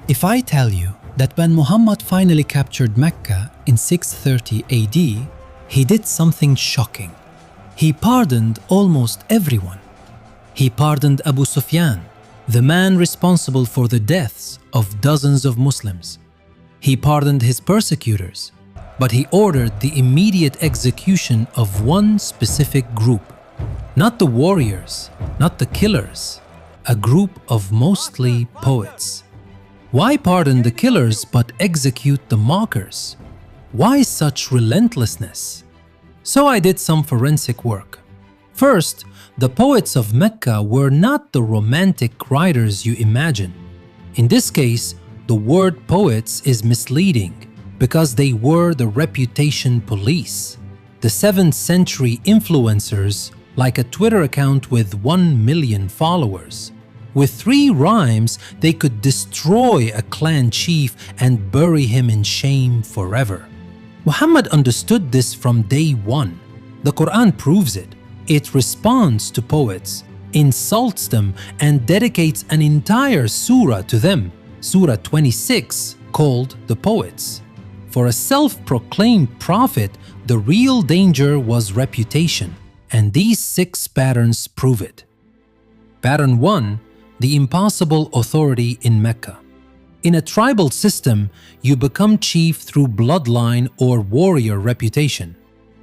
If I tell you that when Muhammad finally captured Mecca in 630 AD, he did something shocking. He pardoned almost everyone. He pardoned Abu Sufyan, the man responsible for the deaths of dozens of Muslims. He pardoned his persecutors, but he ordered the immediate execution of one specific group. Not the warriors, not the killers, a group of mostly poets. Why pardon the killers but execute the mockers? Why such relentlessness? So I did some forensic work. First, the poets of Mecca were not the romantic writers you imagine. In this case, the word poets is misleading because they were the reputation police. The 7th century influencers, like a Twitter account with 1 million followers. With 3 rhymes, they could destroy a clan chief and bury him in shame forever. Muhammad understood this from day one. The Quran proves it. It responds to poets, insults them, and dedicates an entire surah to them, Surah 26, called The Poets. For a self-proclaimed prophet, the real danger was reputation, and these 6 patterns prove it. Pattern 1. The impossible authority in Mecca. In a tribal system, you become chief through bloodline or warrior reputation.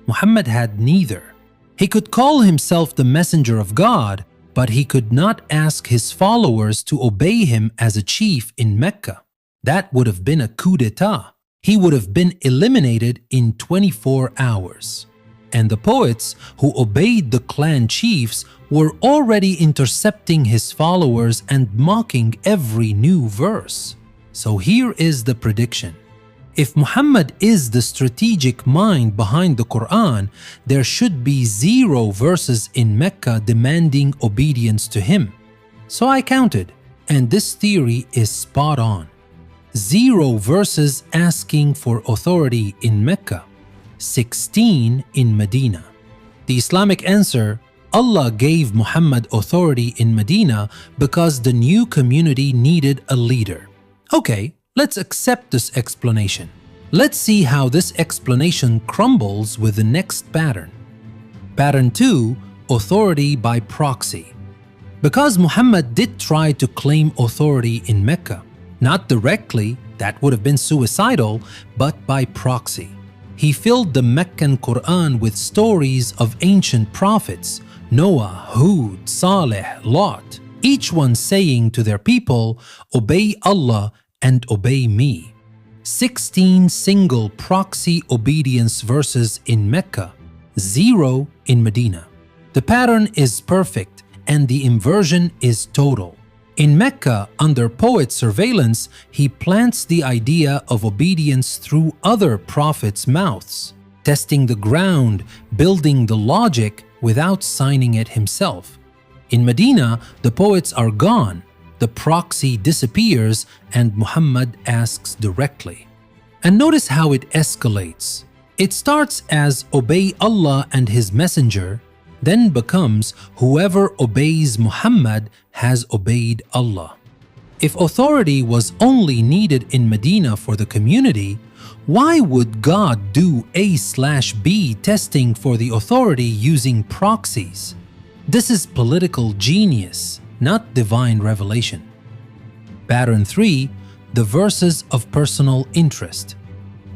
Muhammad had neither. He could call himself the messenger of God, but he could not ask his followers to obey him as a chief in Mecca. That would have been a coup d'etat. He would have been eliminated in 24 hours. And the poets who obeyed the clan chiefs were already intercepting his followers and mocking every new verse. So here is the prediction. If Muhammad is the strategic mind behind the Quran, there should be 0 verses in Mecca demanding obedience to him. So I counted, and this theory is spot on. 0 verses asking for authority in Mecca, 16 in Medina. The Islamic answer: Allah gave Muhammad authority in Medina because the new community needed a leader. Okay, let's accept this explanation. Let's see how this explanation crumbles with the next pattern. Pattern 2. Authority by proxy. Because Muhammad did try to claim authority in Mecca, not directly, that would have been suicidal, but by proxy. He filled the Meccan Quran with stories of ancient prophets, Noah, Hud, Saleh, Lot, each one saying to their people, "Obey Allah and obey me." 16 single proxy obedience verses in Mecca, 0 in Medina. The pattern is perfect and the inversion is total. In Mecca, under poet surveillance, he plants the idea of obedience through other prophets' mouths, testing the ground, building the logic without signing it himself. In Medina, the poets are gone, the proxy disappears, and Muhammad asks directly. And notice how it escalates. It starts as "Obey Allah and His Messenger," then becomes "Whoever obeys Muhammad has obeyed Allah." If authority was only needed in Medina for the community, why would God do A/B testing for the authority using proxies? This is political genius, not divine revelation. Pattern 3. The verses of personal interest.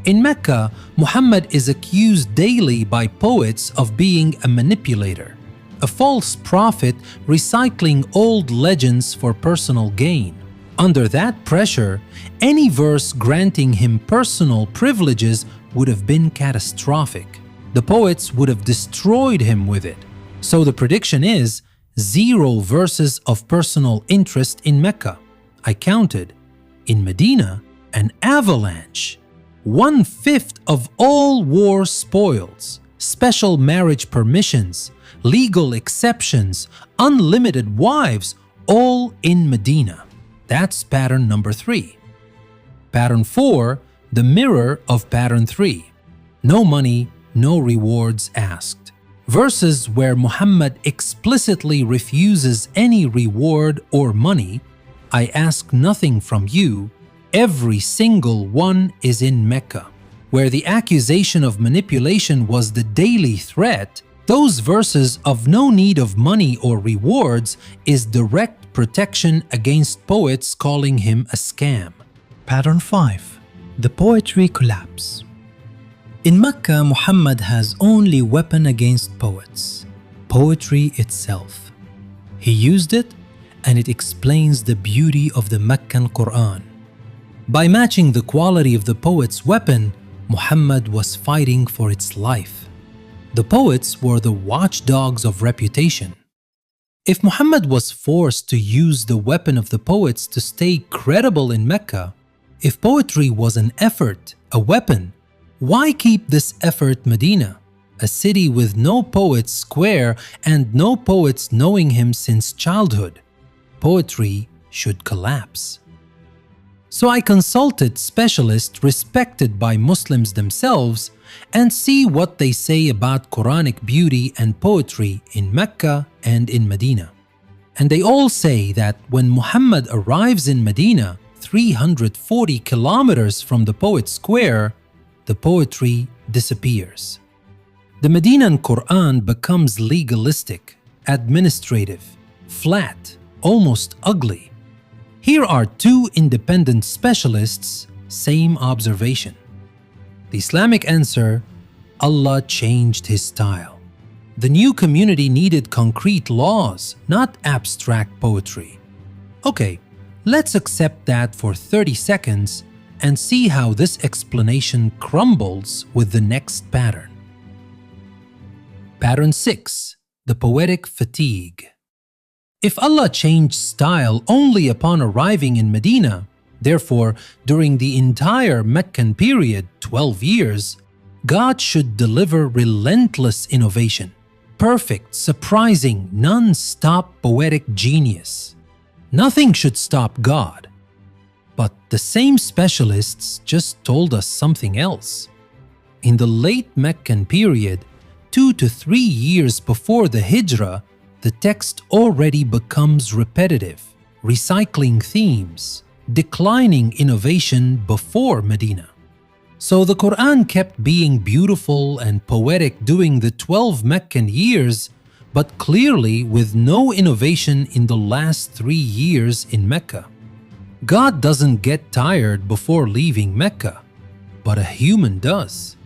In Mecca, Muhammad is accused daily by poets of being a manipulator, a false prophet recycling old legends for personal gain. Under that pressure, any verse granting him personal privileges would have been catastrophic. The poets would have destroyed him with it. So the prediction is 0 verses of personal interest in Mecca. I counted. In Medina, an avalanche. 1/5 of all war spoils, special marriage permissions, legal exceptions, unlimited wives, all in Medina. That's pattern number 3. Pattern 4, the mirror of pattern 3. No money, no rewards asked. Verses where Muhammad explicitly refuses any reward or money. I ask nothing from you, Every single one is in Mecca. Where the accusation of manipulation was the daily threat, those verses of no need of money or rewards is direct protection against poets calling him a scam. Pattern 5. The poetry collapse. In Mecca, Muhammad has only weapon against poets: poetry itself. He used it, and it explains the beauty of the Meccan Quran. By matching the quality of the poet's weapon, Muhammad was fighting for its life. The poets were the watchdogs of reputation. If Muhammad was forced to use the weapon of the poets to stay credible in Mecca, if poetry was an effort, a weapon, why keep this effort Medina, a city with no poets square and no poets knowing him since childhood? Poetry should collapse. So I consulted specialists respected by Muslims themselves and see what they say about Quranic beauty and poetry in Mecca and in Medina. And they all say that when Muhammad arrives in Medina, 340 kilometers from the poet's square, the poetry disappears. The Medinan Quran becomes legalistic, administrative, flat, almost ugly. Here are two independent specialists, same observation. The Islamic answer: Allah changed his style. The new community needed concrete laws, not abstract poetry. Okay, let's accept that for 30 seconds and see how this explanation crumbles with the next pattern. Pattern 6. The poetic fatigue. If Allah changed style only upon arriving in Medina, therefore during the entire Meccan period, 12 years, God should deliver relentless innovation, perfect, surprising, non-stop poetic genius. Nothing should stop God. But the same specialists just told us something else. In the late Meccan period, 2 to 3 years before the Hijrah, the text already becomes repetitive, recycling themes, declining innovation before Medina. So the Quran kept being beautiful and poetic during the 12 Meccan years, but clearly with no innovation in the last 3 years in Mecca. God doesn't get tired before leaving Mecca, but a human does.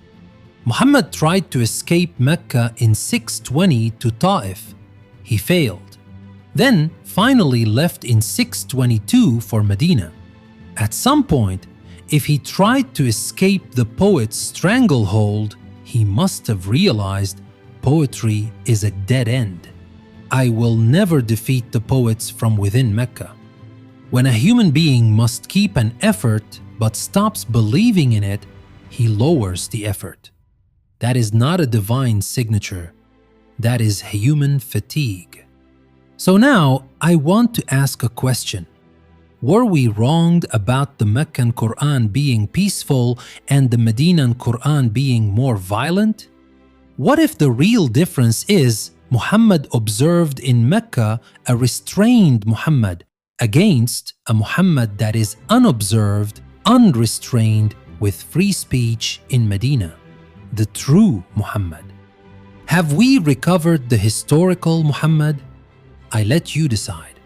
Muhammad tried to escape Mecca in 620 to Ta'if. He failed. Then finally left in 622 for Medina. At some point, if he tried to escape the poet's stranglehold, he must have realized poetry is a dead end. I will never defeat the poets from within Mecca. When a human being must keep an effort but stops believing in it, he lowers the effort. That is not a divine signature. That is human fatigue. So now I want to ask a question. Were we wronged about the Meccan Quran being peaceful and the Medinan Quran being more violent? What if the real difference is Muhammad observed in Mecca a restrained Muhammad against a Muhammad that is unobserved, unrestrained with free speech in Medina, the true Muhammad? Have we recovered the historical Muhammad? I let you decide.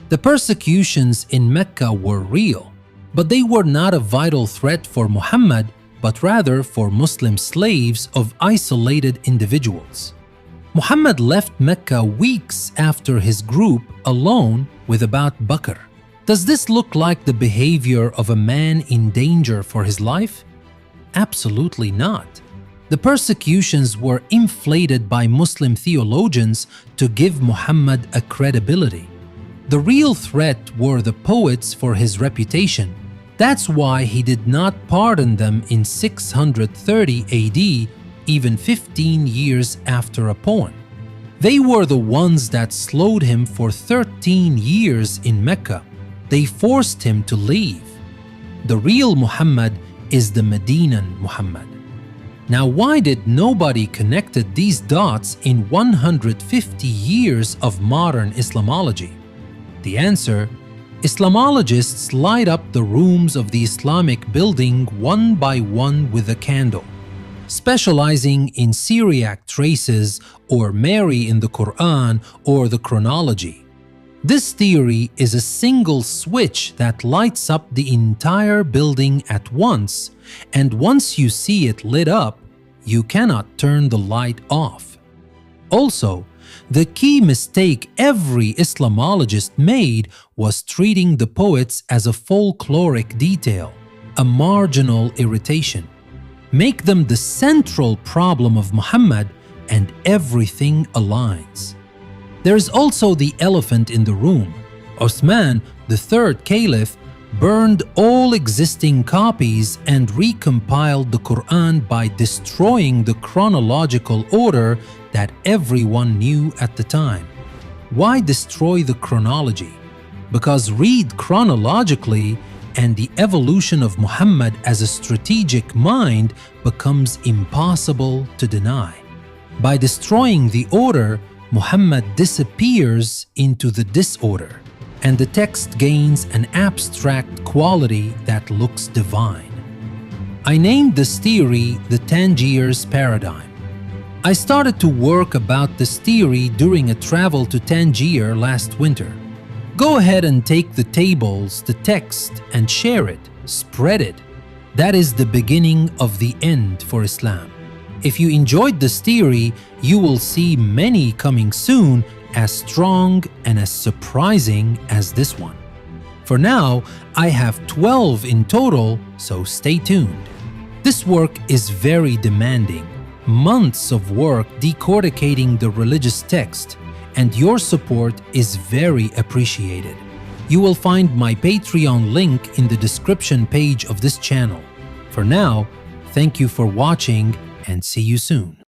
The persecutions in Mecca were real, but they were not a vital threat for Muhammad, but rather for Muslim slaves of isolated individuals. Muhammad left Mecca weeks after his group alone with about Bakr. Does this look like the behavior of a man in danger for his life? Absolutely not. The persecutions were inflated by Muslim theologians to give Muhammad a credibility. The real threat were the poets for his reputation. That's why he did not pardon them in 630 AD, even 15 years after a poem. They were the ones that slowed him for 13 years in Mecca. They forced him to leave. The real Muhammad is the Medinan Muhammad. Now, why did nobody connected these dots in 150 years of modern Islamology? The answer: Islamologists light up the rooms of the Islamic building one by one with a candle, specializing in Syriac traces or Mary in the Quran or the chronology. This theory is a single switch that lights up the entire building at once, and once you see it lit up, you cannot turn the light off. Also, the key mistake every Islamologist made was treating the poets as a folkloric detail, a marginal irritation. Make them the central problem of Muhammad and everything aligns. There is also the elephant in the room. Uthman, the third caliph, burned all existing copies and recompiled the Quran by destroying the chronological order that everyone knew at the time. Why destroy the chronology? Because read chronologically and the evolution of Muhammad as a strategic mind becomes impossible to deny. By destroying the order, Muhammad disappears into the disorder, and the text gains an abstract quality that looks divine. I named this theory the tangier's paradigm. I started to work about this theory during a travel to Tangier last winter. Go ahead and take the tables, the text, and share it, spread it. That is the beginning of the end for Islam. If you enjoyed this theory, you will see many coming soon as strong and as surprising as this one. For now, I have 12 in total, so stay tuned. This work is very demanding, months of work decodicating the religious text, and your support is very appreciated. You will find my Patreon link in the description page of this channel. For now, thank you for watching and see you soon.